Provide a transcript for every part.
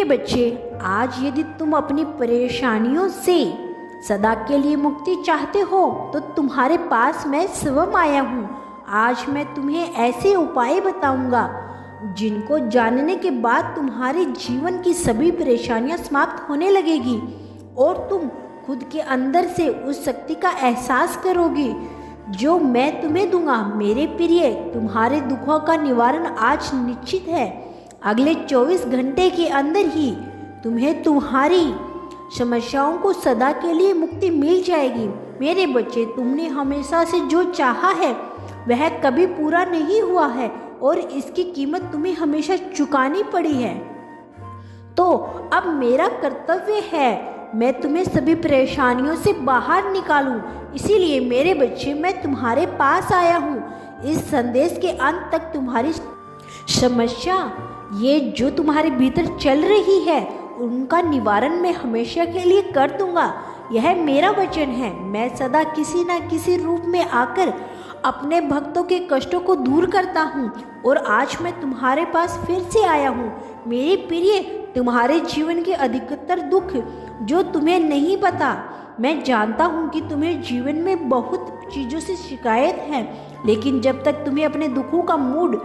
मेरे बच्चे, आज यदि तुम अपनी परेशानियों से सदा के लिए मुक्ति चाहते हो तो तुम्हारे पास मैं स्वयं आया हूँ। आज मैं तुम्हें ऐसे उपाय बताऊंगा जिनको जानने के बाद तुम्हारे जीवन की सभी परेशानियां समाप्त होने लगेगी और तुम खुद के अंदर से उस शक्ति का एहसास करोगे जो मैं तुम्हें दूंगा। मेरे प्रिय, तुम्हारे दुखों का निवारण आज निश्चित है। अगले 24 घंटे के अंदर ही तुम्हें तुम्हारी समस्याओं को सदा के लिए मुक्ति मिल जाएगी। मेरे बच्चे, तुमने हमेशा से जो चाहा है वह कभी पूरा नहीं हुआ है और इसकी कीमत तुम्हें हमेशा चुकानी पड़ी है। तो अब मेरा कर्तव्य है मैं तुम्हें सभी परेशानियों से बाहर निकालूं। इसीलिए मेरे बच्चे, मैं तुम्हारे पास आया हूँ। इस संदेश के अंत तक तुम्हारी समस्या, ये जो तुम्हारे भीतर चल रही है, उनका निवारण मैं हमेशा के लिए कर दूंगा। यह मेरा वचन है। मैं सदा किसी न किसी रूप में आकर अपने भक्तों के कष्टों को दूर करता हूँ और आज मैं तुम्हारे पास फिर से आया हूँ। मेरे प्रिय, तुम्हारे जीवन के अधिकतर दुख जो तुम्हें नहीं पता, मैं जानता हूँ कि तुम्हें जीवन में बहुत चीज़ों से शिकायत है, लेकिन जब तक तुम्हें अपने दुखों का मूल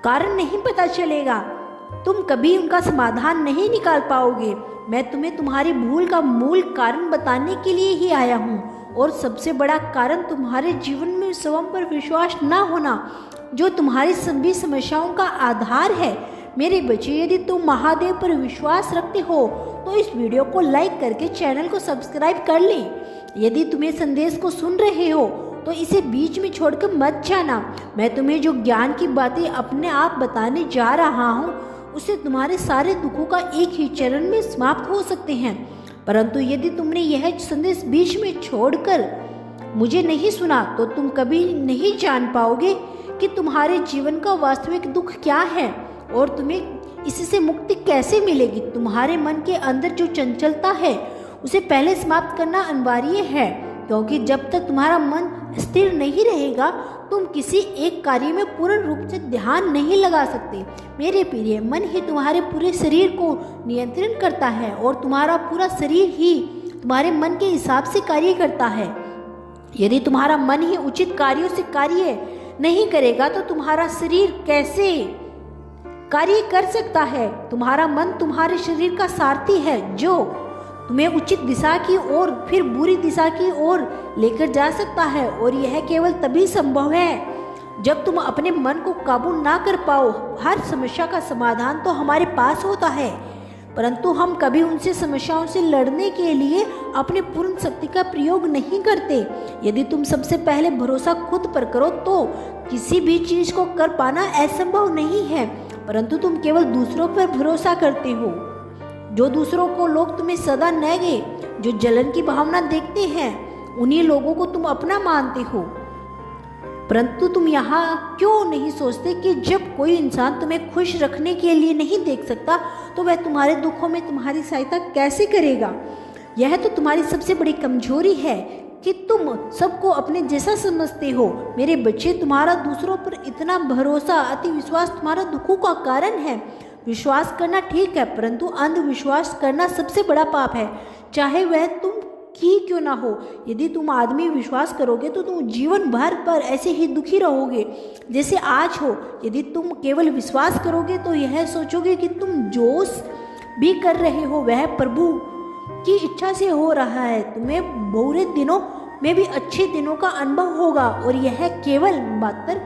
कारण नहीं पता चलेगा तुम कभी उनका समाधान नहीं निकाल पाओगे। मैं तुम्हें तुम्हारी भूल का मूल कारण बताने के लिए ही आया हूँ और सबसे बड़ा कारण तुम्हारे जीवन में स्वयं पर विश्वास न होना, जो तुम्हारी सभी समस्याओं का आधार है। मेरे बच्चे, यदि तुम महादेव पर विश्वास रखते हो तो इस वीडियो को लाइक करके चैनल को सब्सक्राइब कर लें। यदि तुम्हें संदेश को सुन रहे हो तो इसे बीच में छोड़कर मत जाना। मैं तुम्हें जो ज्ञान की बातें अपने आप बताने जा रहा हूँ उससे तुम्हारे सारे दुखों का एक ही चरण में समाप्त हो सकते हैं। परंतु यदि तुमने यह संदेश बीच में छोड़कर मुझे नहीं सुना तो तुम कभी नहीं जान पाओगे कि तुम्हारे जीवन का वास्तविक दुख क्या है और तुम्हें इससे मुक्ति कैसे मिलेगी। तुम्हारे मन के अंदर जो चंचलता है उसे पहले समाप्त करना अनिवार्य है, क्योंकि जब तक तुम्हारा मन स्थिर नहीं रहेगा तुम किसी एक कार्य में पूर्ण रूप से ध्यान नहीं लगा सकते। मेरे प्रिय, मन ही तुम्हारे पूरे शरीर को नियंत्रण करता है और तुम्हारा पूरा शरीर ही तुम्हारे मन के हिसाब से कार्य करता है। यदि तुम्हारा मन ही उचित कार्यों से कार्य नहीं करेगा तो तुम्हारा शरीर कैसे कार्य कर सकता है। तुम्हारा मन तुम्हारे शरीर का सारथी है जो तुम्हें उचित दिशा की ओर फिर बुरी दिशा की ओर लेकर जा सकता है, और यह केवल तभी संभव है जब तुम अपने मन को काबू ना कर पाओ। हर समस्या का समाधान तो हमारे पास होता है, परंतु हम कभी उनसे समस्याओं से लड़ने के लिए अपने पूर्ण शक्ति का प्रयोग नहीं करते। यदि तुम सबसे पहले भरोसा खुद पर करो तो किसी भी चीज को कर पाना असंभव नहीं है, परंतु तुम केवल दूसरों पर भरोसा करते हो। जो दूसरों को लोग तुम्हें सदा नगे, जो जलन की भावना देखते हैं, उन्हीं लोगों को तुम अपना मानते हो। परंतु तुम यहाँ क्यों नहीं सोचते कि जब कोई इंसान तुम्हें खुश रखने के लिए नहीं देख सकता तो वह तुम्हारे दुखों में तुम्हारी सहायता कैसे करेगा। यह तो तुम्हारी सबसे बड़ी कमजोरी है कि तुम सबको अपने जैसा समझते हो। मेरे बच्चे, तुम्हारा दूसरों पर इतना भरोसा, अति विश्वास तुम्हारा दुखों का कारण है। विश्वास करना ठीक है, परंतु अंधविश्वास करना सबसे बड़ा पाप है, चाहे वह तुम की क्यों ना हो। यदि तुम आदमी विश्वास करोगे तो तुम जीवन भर पर ऐसे ही दुखी रहोगे जैसे आज हो। यदि तुम केवल विश्वास करोगे तो यह सोचोगे कि तुम जो भी कर रहे हो वह प्रभु की इच्छा से हो रहा है। तुम्हें बुरे दिनों में भी अच्छे दिनों का अनुभव होगा, और यह केवल मात्र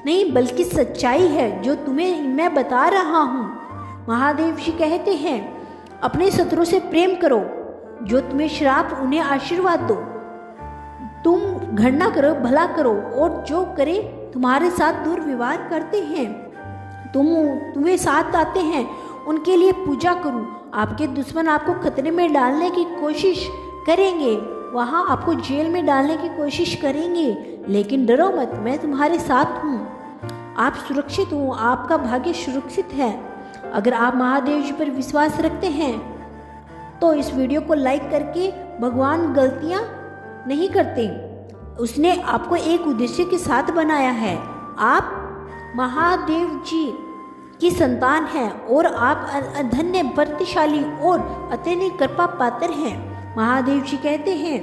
नहीं बल्कि सच्चाई है जो तुम्हें मैं बता रहा हूँ। महादेव जी कहते हैं, अपने शत्रु से प्रेम करो, जो तुम्हें श्राप उन्हें आशीर्वाद दो। तुम घृणा करो, भला करो, और जो करे तुम्हारे साथ दुर्व्यवहार करते हैं, तुम्हें साथ आते हैं, उनके लिए पूजा करूं। आपके दुश्मन आपको खतरे में डालने की कोशिश करेंगे, वहां आपको जेल में डालने की कोशिश करेंगे, लेकिन डरो मत, मैं तुम्हारे साथ हूँ। आप सुरक्षित हो, आपका भाग्य सुरक्षित है। अगर आप महादेव जी पर विश्वास रखते हैं तो इस वीडियो को लाइक करके, भगवान गलतियां नहीं करते, उसने आपको एक उद्देश्य के साथ बनाया है। आप महादेव जी की संतान हैं और आप धन्य, प्रतिशाली और अत्यंत कृपा पात्र हैं। महादेव जी कहते हैं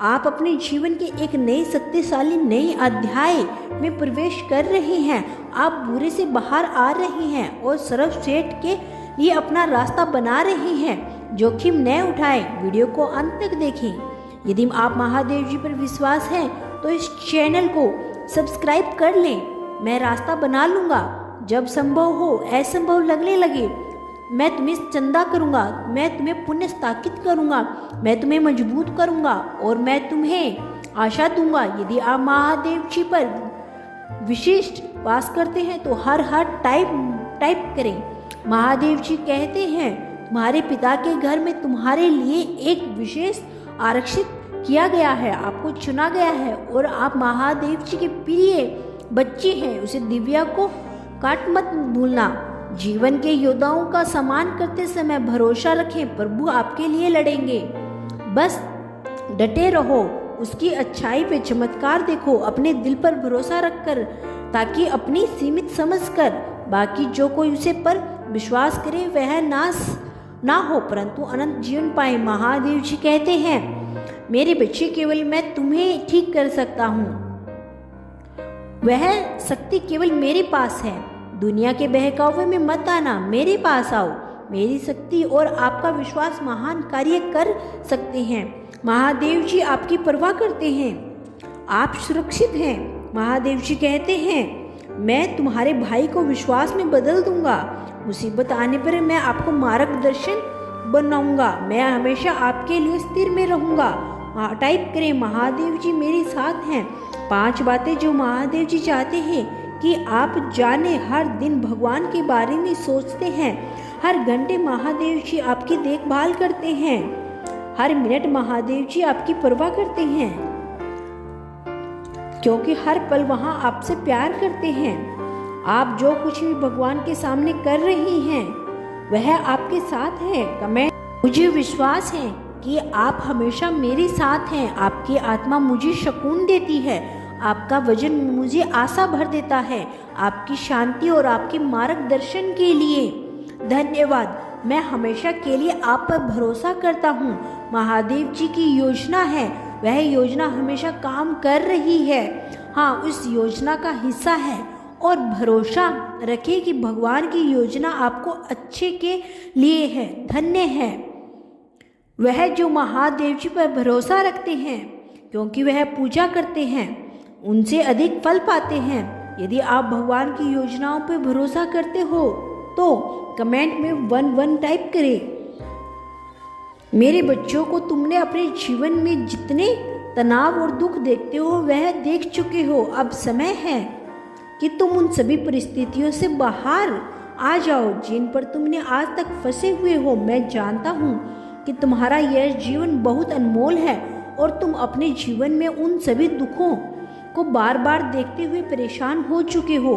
आप अपने जीवन के एक नए शक्तिशाली नए अध्याय में प्रवेश कर रहे हैं। आप बुरे से बाहर आ रहे हैं और सर्वश्रेष्ठ के लिए अपना रास्ता बना रहे हैं। जोखिम न उठाएं, वीडियो को अंत तक देखें। यदि आप महादेव जी पर विश्वास है तो इस चैनल को सब्सक्राइब कर लें। मैं रास्ता बना लूँगा, जब संभव हो असंभव लगने लगे मैं तुम्हें चंदा करूँगा, मैं तुम्हें पुण्य स्थापित करूँगा, मैं तुम्हें मजबूत करूँगा और मैं तुम्हें आशा दूंगा। यदि आप महादेव जी पर विशिष्ट वास करते हैं तो हर टाइप करें। महादेव जी कहते हैं तुम्हारे पिता के घर में तुम्हारे लिए एक विशेष आरक्षित किया गया है, आपको चुना गया है और आप महादेव जी के प्रिय बच्चे हैं। उसे दिव्या को काट मत भूलना। जीवन के योद्धाओं का सम्मान करते समय भरोसा रखें, प्रभु आपके लिए लड़ेंगे। बस डटे रहो, उसकी अच्छाई पे चमत्कार देखो, अपने दिल पर भरोसा रखकर, ताकि अपनी सीमित समझकर बाकी जो कोई उसे पर विश्वास करे वह नाश ना हो परंतु अनंत जीवन पाए। महादेव जी कहते हैं मेरे बच्चे, केवल मैं तुम्हें ठीक कर सकता हूँ, वह शक्ति केवल मेरे पास है। दुनिया के बहकावे में मत आना, मेरे पास आओ। मेरी शक्ति और आपका विश्वास महान कार्य कर सकते हैं। महादेव जी आपकी परवाह करते हैं, आप सुरक्षित हैं। महादेव जी कहते हैं मैं तुम्हारे भाई को विश्वास में बदल दूंगा, मुसीबत आने पर मैं आपको मार्गदर्शन बनाऊंगा, मैं हमेशा आपके लिए स्थिर में रहूंगा। टाइप करें महादेव जी मेरे साथ हैं। 5 बातें जो महादेव जी चाहते हैं कि आप जाने। हर दिन भगवान के बारे में सोचते हैं, हर घंटे महादेव जी आपकी देखभाल करते हैं, हर मिनट महादेव जी आपकी परवाह करते हैं, क्योंकि हर पल वहां आपसे प्यार करते हैं। आप जो कुछ भी भगवान के सामने कर रही हैं वह आपके साथ है। कमेंट मुझे विश्वास है कि आप हमेशा मेरे साथ हैं। आपकी आत्मा मुझे सुकून देती है, आपका वजन मुझे आशा भर देता है। आपकी शांति और आपके मार्गदर्शन के लिए धन्यवाद। मैं हमेशा के लिए आप पर भरोसा करता हूँ। महादेव जी की योजना है, वह योजना हमेशा काम कर रही है। हाँ, उस योजना का हिस्सा है और भरोसा रखें कि भगवान की योजना आपको अच्छे के लिए है। धन्य है वह जो महादेव जी पर भरोसा रखते हैं, क्योंकि वह पूजा करते हैं उनसे अधिक फल पाते हैं। यदि आप भगवान की योजनाओं पर भरोसा करते हो तो कमेंट में 1 टाइप करें। मेरे बच्चों को तुमने अपने जीवन में जितने तनाव और दुख देखते हो वह देख चुके हो। अब समय है कि तुम उन सभी परिस्थितियों से बाहर आ जाओ जिन पर तुमने आज तक फंसे हुए हो। मैं जानता हूँ कि तुम्हारा यह जीवन बहुत अनमोल है और तुम अपने जीवन में उन सभी दुखों को बार बार देखते हुए परेशान हो चुके हो।